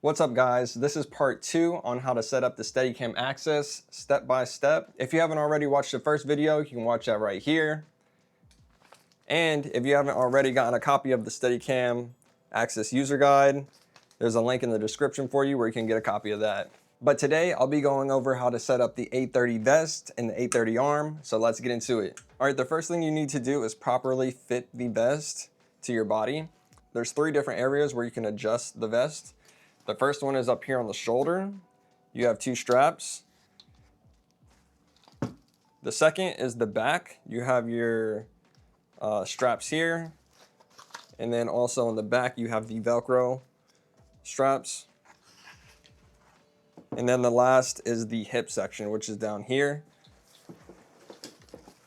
What's up guys, this is part 2 on how to set up the Steadicam AXIS step by step. If you haven't already watched the first video, you can watch that right here. And if you haven't already gotten a copy of the Steadicam AXIS user guide, there's a link in the description for you where you can get a copy of that. But today I'll be going over how to set up the A-30 vest and the A-30 arm, so let's get into it. Alright, the first thing you need to do is properly fit the vest to your body. There's 3 different areas where you can adjust the vest. The first one is up here on the shoulder. You have 2 straps. The second is the back. You have your straps here. And then also on the back, you have the Velcro straps. And then the last is the hip section, which is down here.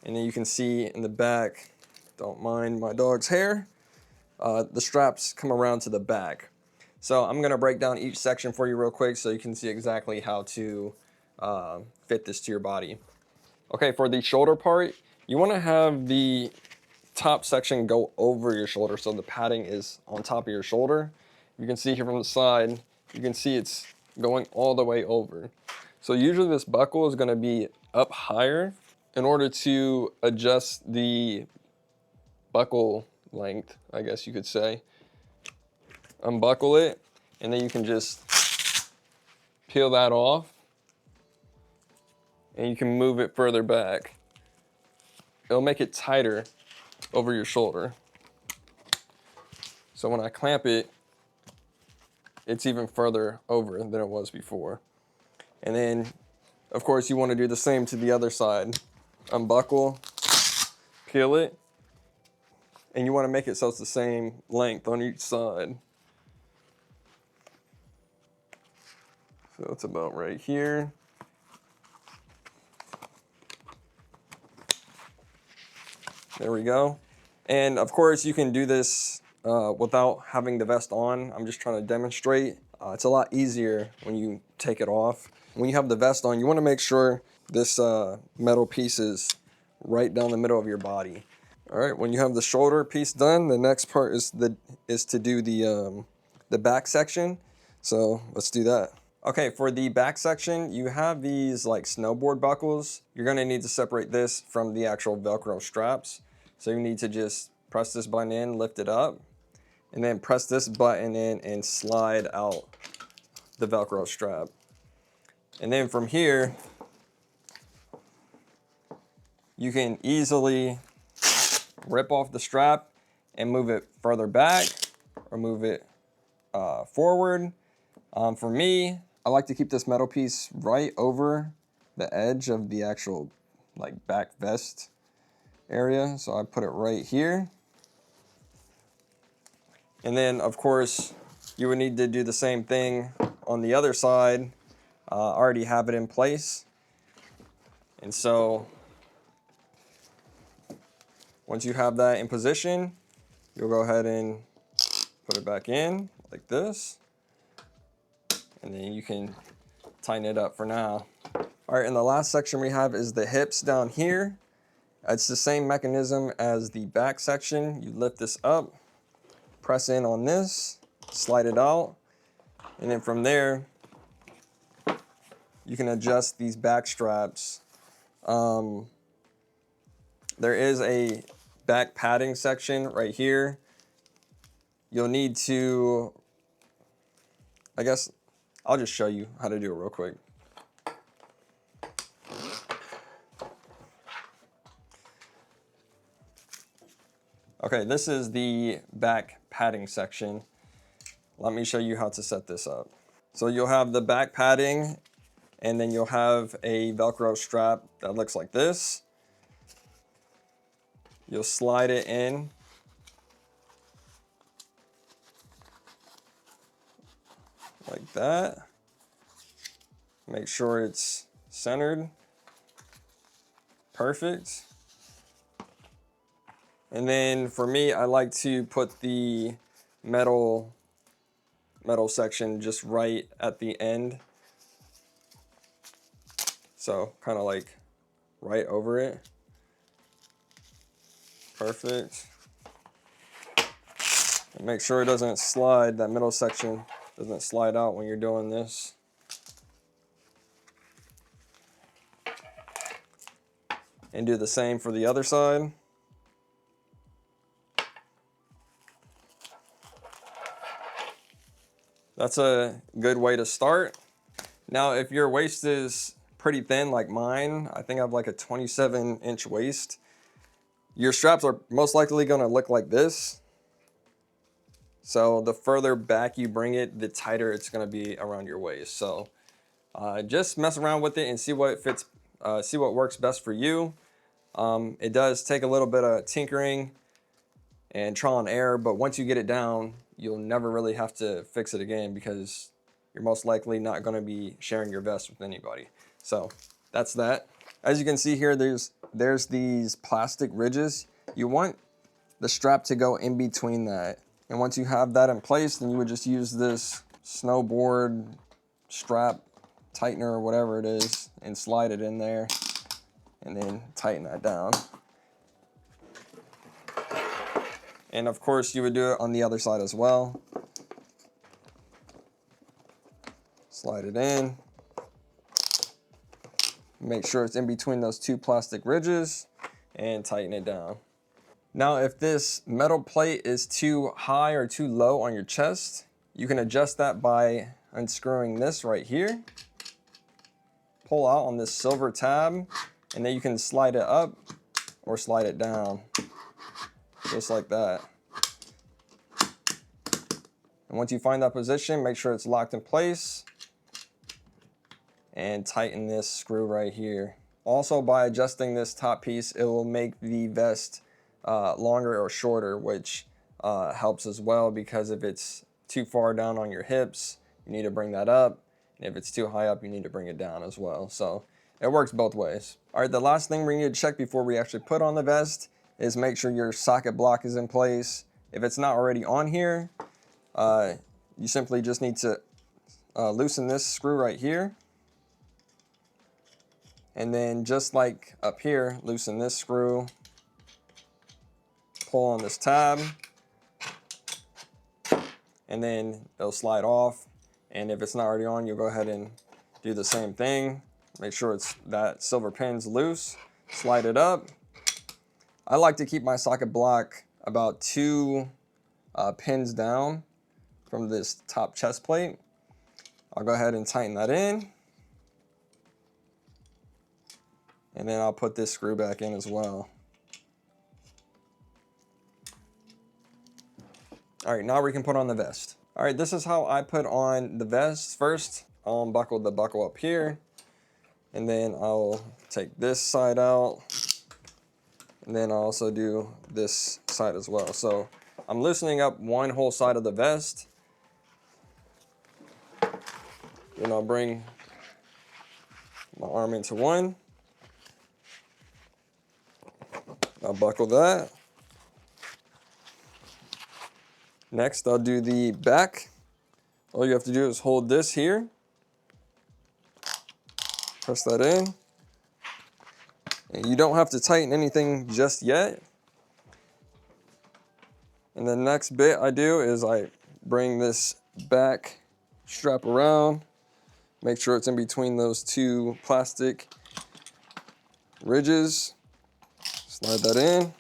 And then you can see in the back, don't mind my dog's hair, the straps come around to the back. So I'm gonna break down each section for you real quick so you can see exactly how to fit this to your body. Okay, for the shoulder part, you wanna have the top section go over your shoulder so the padding is on top of your shoulder. You can see here from the side, you can see it's going all the way over. So usually this buckle is gonna be up higher in order to adjust the buckle length, I guess you could say. Unbuckle it, and then you can just peel that off, and you can move it further back. It'll make it tighter over your shoulder. So when I clamp it, it's even further over than it was before. And then, of course, you want to do the same to the other side. Unbuckle, peel it, and you want to make it so it's the same length on each side. So it's about right here. There we go. And of course you can do this without having the vest on. I'm just trying to demonstrate. It's a lot easier when you take it off. When you have the vest on, you want to make sure this metal piece is right down the middle of your body. All right, when you have the shoulder piece done, the next part is to do the back section. So let's do that. Okay, for the back section, you have these like snowboard buckles. You're gonna need to separate this from the actual Velcro straps. So you need to just press this button in, lift it up, and then press this button in and slide out the Velcro strap. And then from here, you can easily rip off the strap and move it further back or move it forward. For me, I like to keep this metal piece right over the edge of the actual like back vest area. So I put it right here. And then of course, you would need to do the same thing on the other side. I already have it in place. And so once you have that in position, you'll go ahead and put it back in like this. And then you can tighten it up for now. All right, and the last section we have is the hips down here. It's the same mechanism as the back section. You lift this up, press in on this, slide it out, and then from there, you can adjust these back straps. There is a back padding section right here. You'll need to, I guess, I'll just show you how to do it real quick. Okay, this is the back padding section. Let me show you how to set this up. So you'll have the back padding, and then you'll have a Velcro strap that looks like this. You'll slide it in. Like that. Make sure it's centered. Perfect. And then for me, I like to put the metal section just right at the end. So kind of like right over it. Perfect. And make sure it doesn't slide, that middle section Doesn't slide out when you're doing this. And do the same for the other side. That's a good way to start. Now, if your waist is pretty thin like mine, I think I have like a 27-inch waist, your straps are most likely gonna look like this. So the further back you bring it, the tighter it's gonna be around your waist. So just mess around with it and see what fits, see what works best for you. It does take a little bit of tinkering and trial and error, but once you get it down, you'll never really have to fix it again because you're most likely not gonna be sharing your vest with anybody. So that's that. As you can see here, there's these plastic ridges. You want the strap to go in between that. And once you have that in place, then you would just use this snowboard strap tightener or whatever it is and slide it in there and then tighten that down. And of course you would do it on the other side as well. Slide it in. Make sure it's in between those two plastic ridges and tighten it down. Now, if this metal plate is too high or too low on your chest, you can adjust that by unscrewing this right here. Pull out on this silver tab, and then you can slide it up or slide it down, just like that. And once you find that position, make sure it's locked in place and tighten this screw right here. Also, by adjusting this top piece, it will make the vest longer or shorter, which helps as well, because if it's too far down on your hips, you need to bring that up. And if it's too high up, you need to bring it down as well. So it works both ways. All right, the last thing we need to check before we actually put on the vest is make sure your socket block is in place. If it's not already on here, you simply just need to loosen this screw right here. And then just like up here, loosen this screw, pull on this tab, and then it'll slide off. And if it's not already on, you'll go ahead and do the same thing. Make sure that silver pin's loose, slide it up. I like to keep my socket block about 2 pins down from this top chest plate. I'll go ahead and tighten that in. And then I'll put this screw back in as well. All right, now we can put on the vest. All right, this is how I put on the vest. First, I'll unbuckle the buckle up here, and then I'll take this side out, and then I'll also do this side as well. So I'm loosening up one whole side of the vest. Then I'll bring my arm into one. I'll buckle that. Next, I'll do the back. All you have to do is hold this here. Press that in. And you don't have to tighten anything just yet. And the next bit I do is I bring this back strap around. Make sure it's in between those 2 plastic ridges. Slide that in.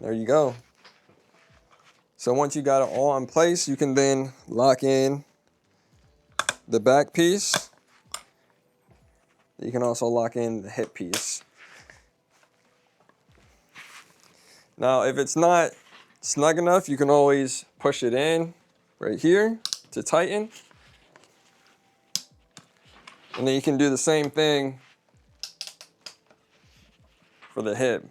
There you go. So once you got it all in place, you can then lock in the back piece. You can also lock in the hip piece. Now, if it's not snug enough, you can always push it in right here to tighten. And then you can do the same thing for the hip.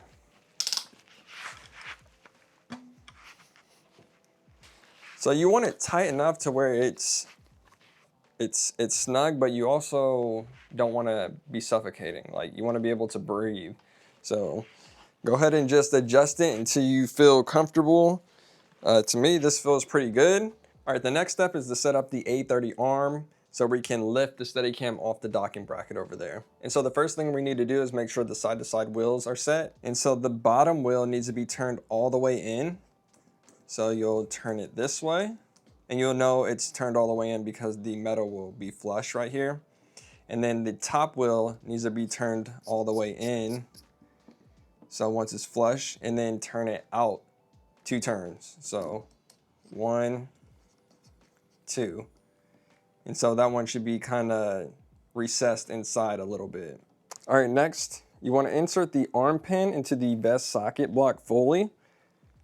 So you want it tight enough to where it's snug, but you also don't want to be suffocating. Like, you want to be able to breathe. So go ahead and just adjust it until you feel comfortable. To me, this feels pretty good. All right, the next step is to set up the A-30 arm so we can lift the Steadicam off the docking bracket over there. And so the first thing we need to do is make sure the side-to-side wheels are set. And so the bottom wheel needs to be turned all the way in. So you'll turn it this way, and you'll know it's turned all the way in because the metal will be flush right here. And then the top wheel needs to be turned all the way in. So once it's flush, and then turn it out 2 turns. So 1, 2. And so that one should be kind of recessed inside a little bit. All right, next, you want to insert the arm pin into the vest socket block fully.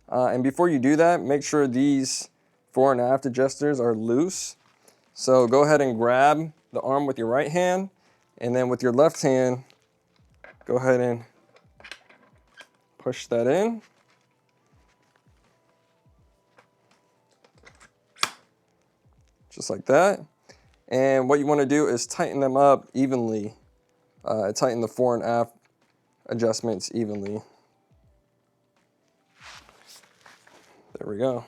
And before you do that, make sure these fore and aft adjusters are loose. So go ahead and grab the arm with your right hand, and then with your left hand, go ahead and push that in. Just like that. And what you want to do is tighten them up evenly. Tighten the fore and aft adjustments evenly. There we go.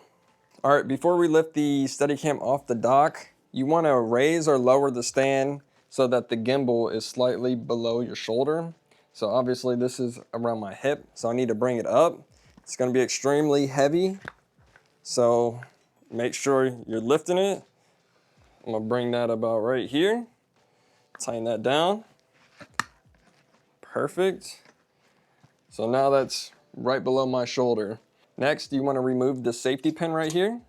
All right, before we lift the Steadicam off the dock, you want to raise or lower the stand so that the gimbal is slightly below your shoulder. So obviously this is around my hip, so I need to bring it up. It's going to be extremely heavy, so make sure you're lifting it. I'm going to bring that about right here. Tighten that down. Perfect. So now that's right below my shoulder. Next, you want to remove the safety pin right here.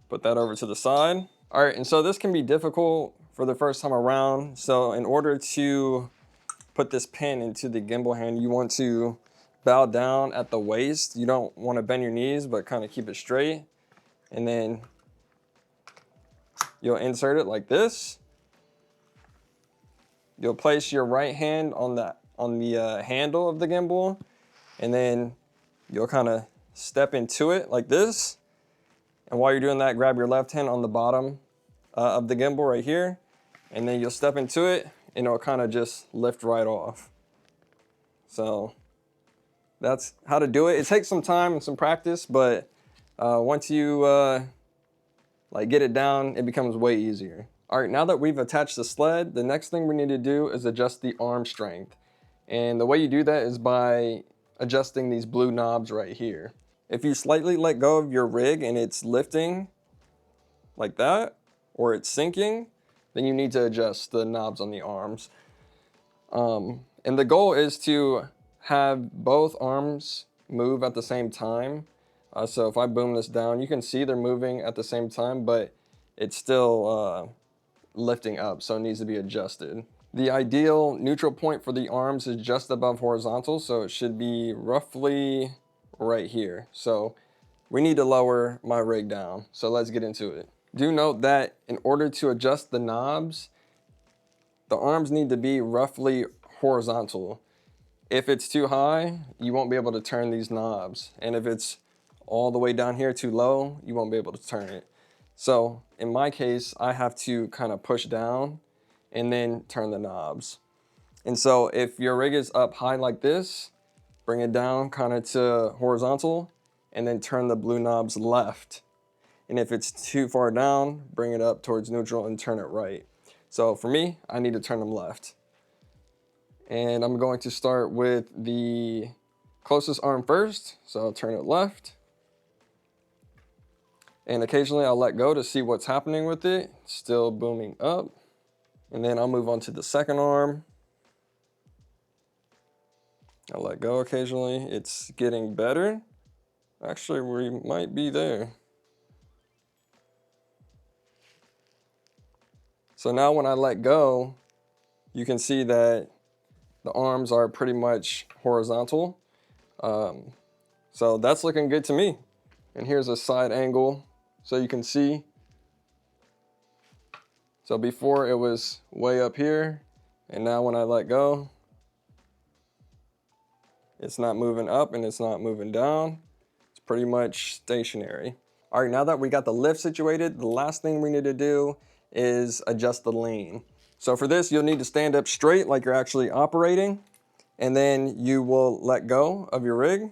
Put that over to the side. All right, and so this can be difficult for the first time around. So in order to put this pin into the gimbal hand, you want to bow down at the waist. You don't want to bend your knees, but kind of keep it straight. And then you'll insert it like this. You'll place your right hand on the handle of the gimbal, and then you'll kind of step into it like this. And while you're doing that, grab your left hand on the bottom of the gimbal right here, and then you'll step into it, and it'll kind of just lift right off. So that's how to do it. It takes some time and some practice, but once you like get it down, it becomes way easier. All right, now that we've attached the sled, the next thing we need to do is adjust the arm strength. And the way you do that is by adjusting these blue knobs right here. If you slightly let go of your rig and it's lifting like that, or it's sinking, then you need to adjust the knobs on the arms. And the goal is to have both arms move at the same time. So if I boom this down, you can see they're moving at the same time, but it's still lifting up, so it needs to be adjusted. The ideal neutral point for the arms is just above horizontal, so it should be roughly right here. So we need to lower my rig down, so let's get into it. Do note that in order to adjust the knobs, the arms need to be roughly horizontal. If it's too high, you won't be able to turn these knobs, and if it's all the way down here too low, you won't be able to turn it. So in my case, I have to kind of push down and then turn the knobs. And so if your rig is up high like this, bring it down kind of to horizontal and then turn the blue knobs left. And if it's too far down, bring it up towards neutral and turn it right. So for me, I need to turn them left. And I'm going to start with the closest arm first. So I'll turn it left. And occasionally I'll let go to see what's happening with it. It's still booming up. And then I'll move on to the second arm. I'll let go occasionally. It's getting better. Actually, we might be there. So now when I let go, you can see that the arms are pretty much horizontal. So that's looking good to me. And here's a side angle so you can see. So before it was way up here, and now when I let go, it's not moving up and it's not moving down. It's pretty much stationary. All right, now that we got the lift situated, the last thing we need to do is adjust the lean. So for this, you'll need to stand up straight like you're actually operating, and then you will let go of your rig,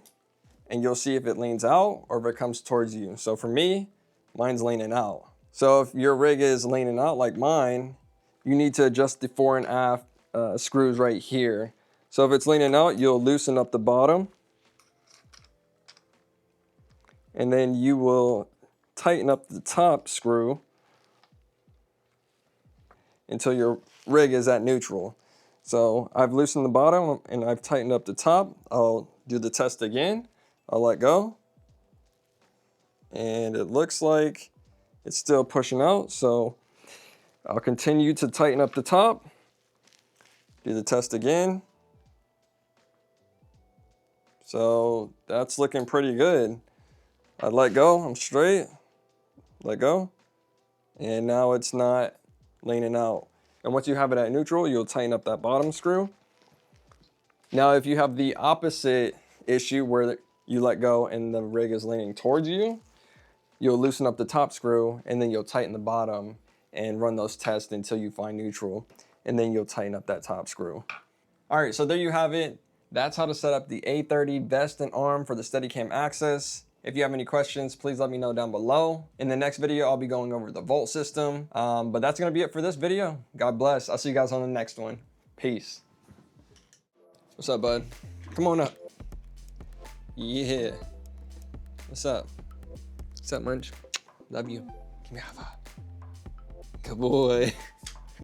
and you'll see if it leans out or if it comes towards you. So for me, mine's leaning out. So if your rig is leaning out like mine, you need to adjust the fore and aft screws right here. So if it's leaning out, you'll loosen up the bottom. and then you will tighten up the top screw until your rig is at neutral. So I've loosened the bottom and I've tightened up the top. I'll do the test again. I'll let go. And it looks like it's still pushing out. So I'll continue to tighten up the top. Do the test again. So that's looking pretty good. I let go, I'm straight. Let go. And now it's not leaning out. And once you have it at neutral, you'll tighten up that bottom screw. Now, if you have the opposite issue where you let go and the rig is leaning towards you, you'll loosen up the top screw and then you'll tighten the bottom and run those tests until you find neutral. And then you'll tighten up that top screw. All right, so there you have it. That's how to set up the A-30 vest and arm for the Steadicam AXIS. If you have any questions, please let me know down below. In the next video, I'll be going over the volt system. But that's gonna be it for this video. God bless. I'll see you guys on the next one. Peace. What's up, bud? Come on up. Yeah. What's up? What's up, Munch? Love you. Give me a high five. Good boy.